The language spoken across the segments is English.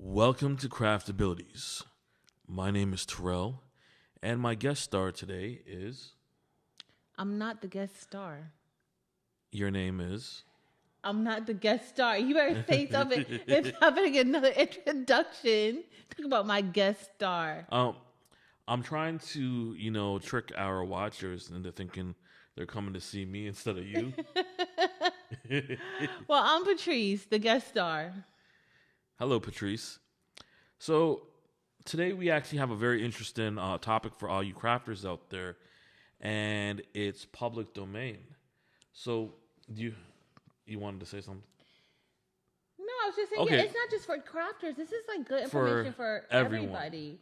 Welcome to Craft Abilities. My name is Terrell, and my guest star today is. I'm not the guest star. Your name is. I'm not the guest star. You better say something. It's happening another introduction. Talk about my guest star. I'm trying to, trick our watchers into thinking they're coming to see me instead of you. Well, I'm Patrice, the guest star. Hello, Patrice. So today we actually have a very interesting topic for all you crafters out there, and it's public domain. So you wanted to say something? No, I was just saying, Okay. yeah, it's not just for crafters. This is like good information for everyone. everybody.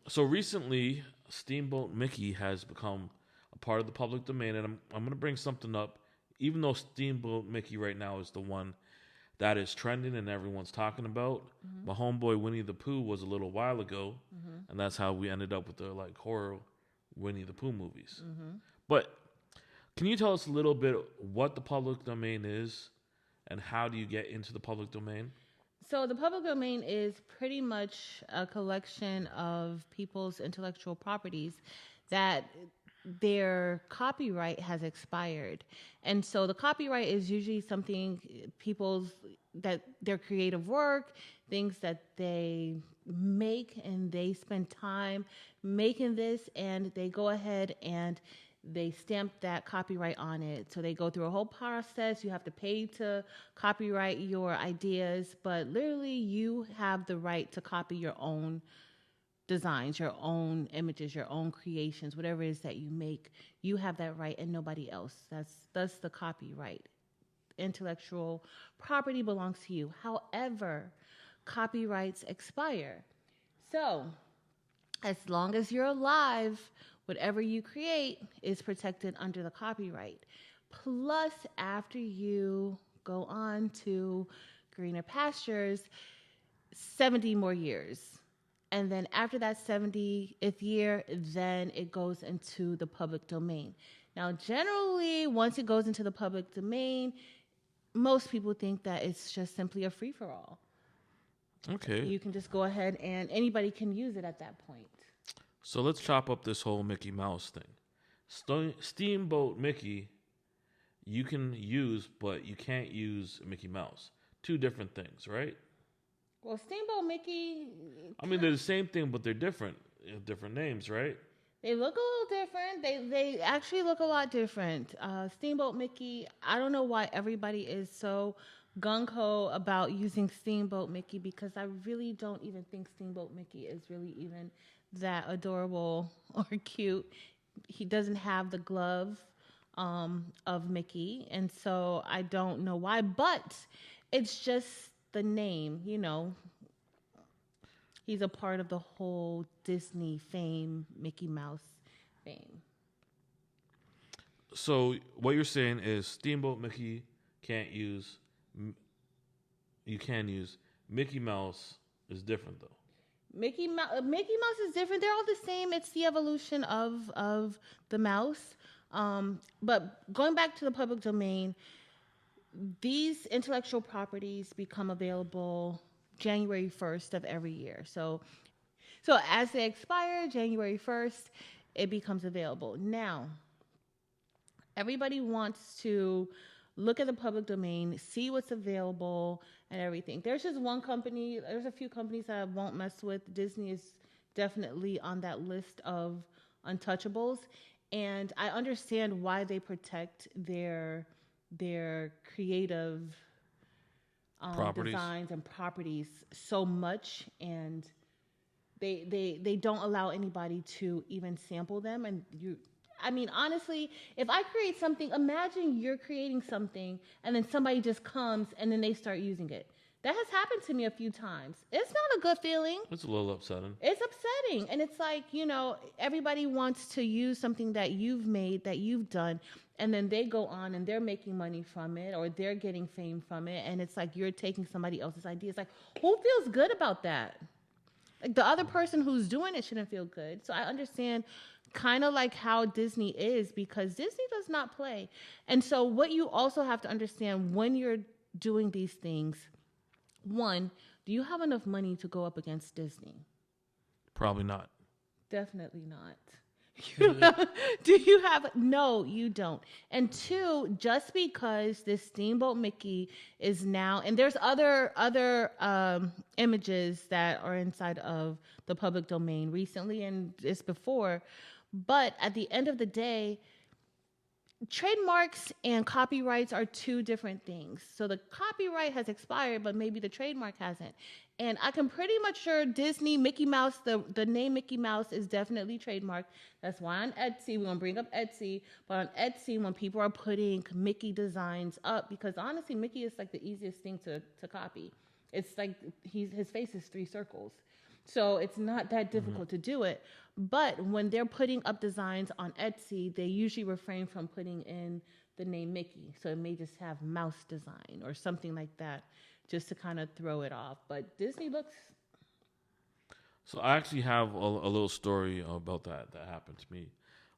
So recently, Steamboat Mickey has become a part of the public domain, and I'm going to bring something up. Even though Steamboat Mickey right now is the one that is trending and everyone's talking about, my homeboy Winnie the Pooh was a little while ago, and that's how we ended up with the horror Winnie the Pooh movies. But can you tell us a little bit what the public domain is, and how do you get into the public domain? So the public domain is pretty much a collection of people's intellectual properties that their copyright has expired. And so the copyright is usually something that their creative work, things that they make and they spend time making this, and they go ahead and they stamp that copyright on it. So they go through a whole process. You have to pay to copyright your ideas, but literally you have the right to copy your own designs, your own images, your own creations, whatever it is that you make. You have that right and nobody else. That's the copyright. Intellectual property belongs to you. However, copyrights expire. So as long as you're alive, whatever you create is protected under the copyright. Plus, after you go on to greener pastures, 70 more years. And then after that 70th year, then it goes into the public domain. Now, generally, once it goes into the public domain, most people think that it's just simply a free-for-all. Okay. You can just go ahead and anybody can use it at that point. So let's chop up this whole Mickey Mouse thing. Steamboat Mickey, you can use, but you can't use Mickey Mouse. Two different things, right? Well, Steamboat Mickey... I mean, they're the same thing, but they're different. Different names, right? They look a little different. They actually look a lot different. Steamboat Mickey, I don't know why everybody is so gung-ho about using Steamboat Mickey, because I really don't even think Steamboat Mickey is really even that adorable or cute. He doesn't have the glove of Mickey, and so I don't know why, but it's just the name, He's a part of the whole Disney fame, Mickey Mouse fame. So what you're saying is Steamboat Mickey you can use Mickey Mouse is different though. Mickey Mouse is different. They're all the same. It's the evolution of the mouse. But going back to the public domain, these intellectual properties become available January 1st of every year. So as they expire, January 1st, it becomes available. Now, everybody wants to look at the public domain, see what's available and everything. There's just one company, there's a few companies that I won't mess with. Disney is definitely on that list of untouchables. And I understand why they protect their creative designs and properties so much, and they don't allow anybody to even sample them. And honestly, if I create something, imagine you're creating something and then somebody just comes and then they start using it. That has happened to me a few times. It's not a good feeling. It's a little upsetting. It's upsetting. And it's like, everybody wants to use something that you've made, that you've done, and then they go on and they're making money from it, or they're getting fame from it. And it's like you're taking somebody else's idea. It's like, who feels good about that? Like, the other person who's doing it shouldn't feel good. So I understand kind of like how Disney is, because Disney does not play. And so what you also have to understand when you're doing these things, one, Do you have enough money to go up against Disney? Probably not. Definitely not. Do you have? No, you don't. And two, just because this Steamboat Mickey is now, and there's other images that are inside of the public domain recently and it's before, but at the end of the day, trademarks and copyrights are two different things. So the copyright has expired, but maybe the trademark hasn't. And I can pretty much sure Disney, Mickey Mouse, the name Mickey Mouse is definitely trademarked. That's why on Etsy, we're going to bring up Etsy, but on Etsy, when people are putting Mickey designs up, because honestly, Mickey is like the easiest thing to copy. It's like his face is 3 circles. So it's not that difficult to do it. But when they're putting up designs on Etsy, they usually refrain from putting in the name Mickey. So it may just have mouse design or something like that just to kind of throw it off. But Disney looks. So I actually have a little story about that happened to me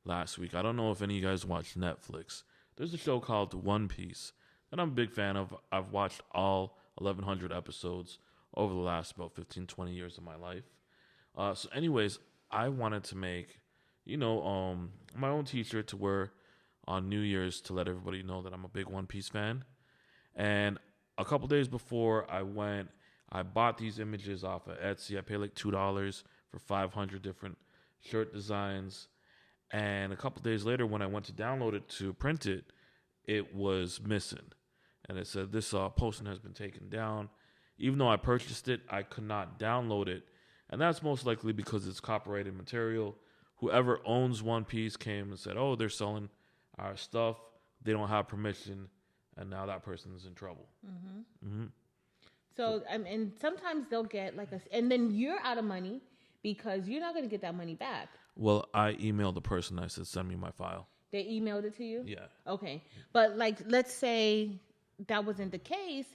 last week. I don't know if any of you guys watch Netflix. There's a show called One Piece that I'm a big fan of. I've watched all 1,100 episodes over the last about 15, 20 years of my life. So anyways, I wanted to make, my own t-shirt to wear on New Year's to let everybody know that I'm a big One Piece fan. And a couple days before I bought these images off of Etsy. I paid like $2 for 500 different shirt designs. And a couple days later, when I went to download it to print it, it was missing. And it said, this posting has been taken down. Even though I purchased it, I could not download it. And that's most likely because it's copyrighted material. Whoever owns One Piece came and said, oh, they're selling our stuff. They don't have permission. And now that person is in trouble. Mm-hmm. Mm-hmm. So, and sometimes they'll get and then you're out of money because you're not going to get that money back. Well, I emailed the person. I said, send me my file. They emailed it to you? Yeah. Okay. But let's say that wasn't the case.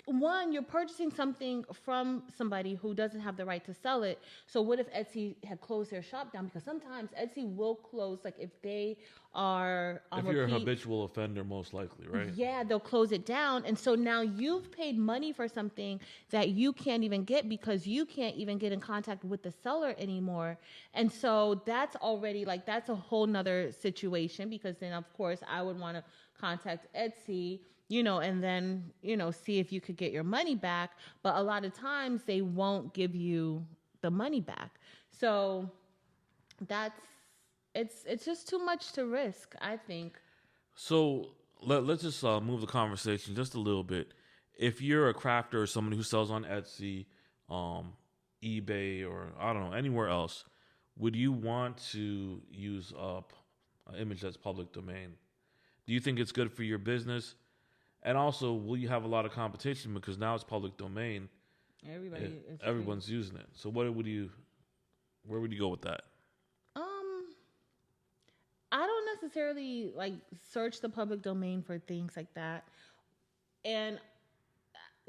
One, you're purchasing something from somebody who doesn't have the right to sell it. So what if Etsy had closed their shop down? Because sometimes Etsy will close, like if they are if you're a habitual offender, most likely, right? Yeah, they'll close it down. And so now you've paid money for something that you can't even get because you can't even get in contact with the seller anymore. And so that's already that's a whole nother situation because then, of course, I would want to contact Etsy, and then, see if you could get your money back. But a lot of times they won't give you the money back. So it's just too much to risk, I think. So let's just move the conversation just a little bit. If you're a crafter or someone who sells on Etsy, eBay, or I don't know, anywhere else, would you want to use up an image that's public domain? Do you think it's good for your business? And also, will you have a lot of competition because now it's public domain? Everyone's using it. So where would you go with that? I don't necessarily search the public domain for things like that. And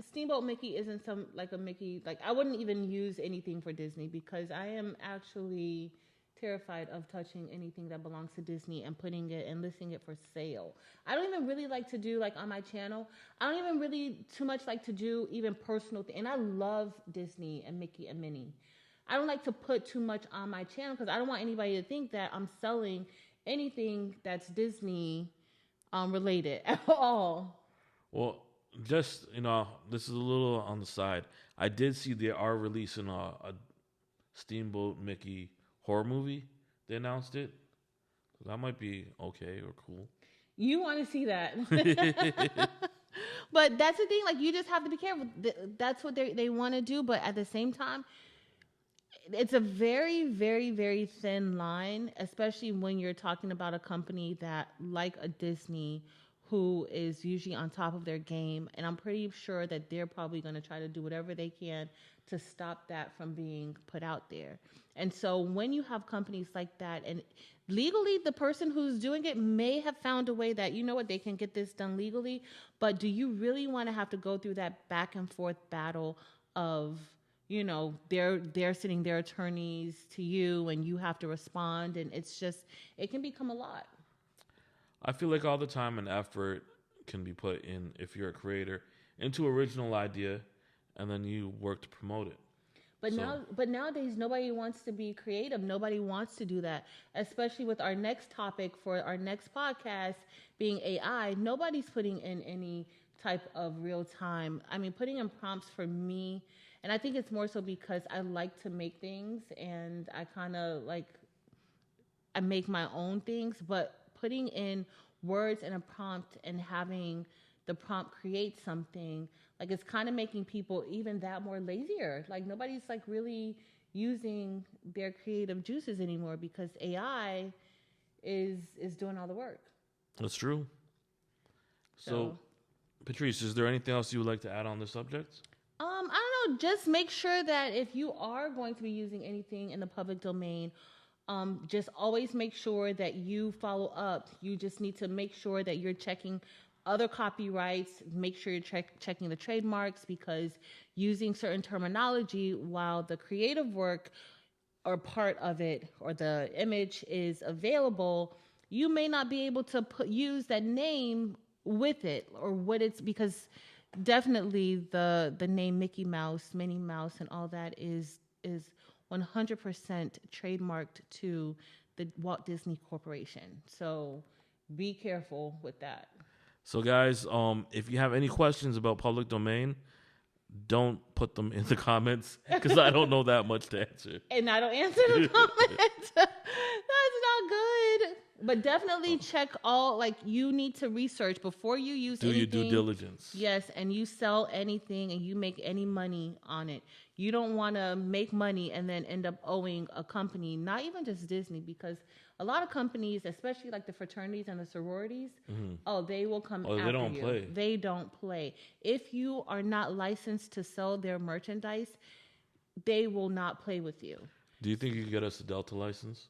Steamboat Mickey isn't a Mickey. I wouldn't even use anything for Disney because I am actually terrified of touching anything that belongs to Disney and putting it and listing it for sale. I don't even really like to do on my channel. I don't even really too much like to do even personal things. And I love Disney and Mickey and Minnie. I don't like to put too much on my channel because I don't want anybody to think that I'm selling anything that's Disney related at all. Well, just, this is a little on the side. I did see they are releasing a Steamboat Mickey horror movie. They announced it. That might be okay or cool. You want to see that. But that's the thing. You just have to be careful. That's what they want to do. But at the same time, it's a very, very, very thin line, especially when you're talking about a company that, like a Disney, who is usually on top of their game. And I'm pretty sure that they're probably going to try to do whatever they can to stop that from being put out there. And so when you have companies like that, and legally the person who's doing it may have found a way that, they can get this done legally, but do you really want to have to go through that back and forth battle of, they're sending their attorneys to you and you have to respond, and it can become a lot. I feel like all the time and effort can be put in, if you're a creator, into original idea, and then you work to promote it. But nowadays, nobody wants to be creative. Nobody wants to do that, especially with our next topic for our next podcast being AI. Nobody's putting in any type of real time. I mean, putting in prompts for me, and I think it's more so because I like to make things and I kind of like I make my own things, but putting in words in a prompt and having the prompt create something, like it's kind of making people even that more lazier. Like nobody's like really using their creative juices anymore because AI is doing all the work. That's true. So, Patrice, is there anything else you would like to add on the subject? I don't know. Just make sure that if you are going to be using anything in the public domain, just always make sure that you follow up. You just need to make sure that you're checking other copyrights. Make sure you're checking the trademarks because using certain terminology while the creative work or part of it or the image is available, you may not be able to use that name with it or what it's because definitely the name Mickey Mouse, Minnie Mouse, and all that is 100% trademarked to the Walt Disney Corporation. So be careful with that. So, guys, if you have any questions about public domain, don't put them in the comments because I don't know that much to answer. And I don't answer the comments. That's not good. But definitely check all, like, you need to research before you use anything. Do your due diligence. Yes, and you sell anything and you make any money on it. You don't want to make money and then end up owing a company, not even just Disney, because a lot of companies, especially like the fraternities and the sororities, they will come after you. They don't play. They don't play. If you are not licensed to sell their merchandise, they will not play with you. Do you think you could get us a Delta license?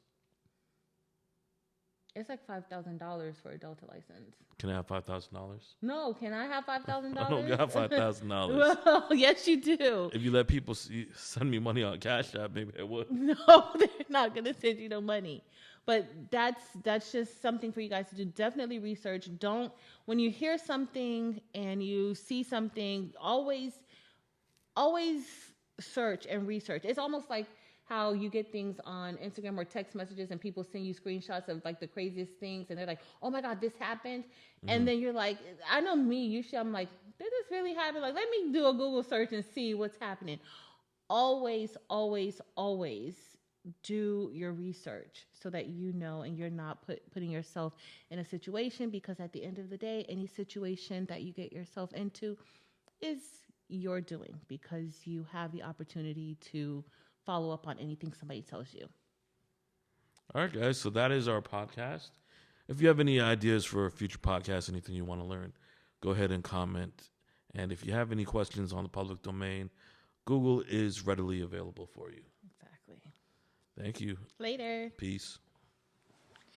It's like $5,000 for a Delta license. Can I have $5,000? No, can I have $5,000? I don't got $5,000. Well, yes, you do. If you let people send me money on Cash App, maybe I would. No, they're not going to send you no money. But that's just something for you guys to do. Definitely research. Don't, when you hear something and you see something, always search and research. It's almost like how you get things on Instagram or text messages and people send you screenshots of like the craziest things and they're like, oh my God, this happened. And then you're like, I know me, usually I'm like, did this really happen? Like, let me do a Google search and see what's happening. Always, always, always do your research so that you know and you're not putting yourself in a situation, because at the end of the day, any situation that you get yourself into is your doing because you have the opportunity to follow up on anything somebody tells you. All right, guys. So that is our podcast. If you have any ideas for a future podcast, anything you want to learn, go ahead and comment. And if you have any questions on the public domain, Google is readily available for you. Exactly. Thank you. Later. Peace.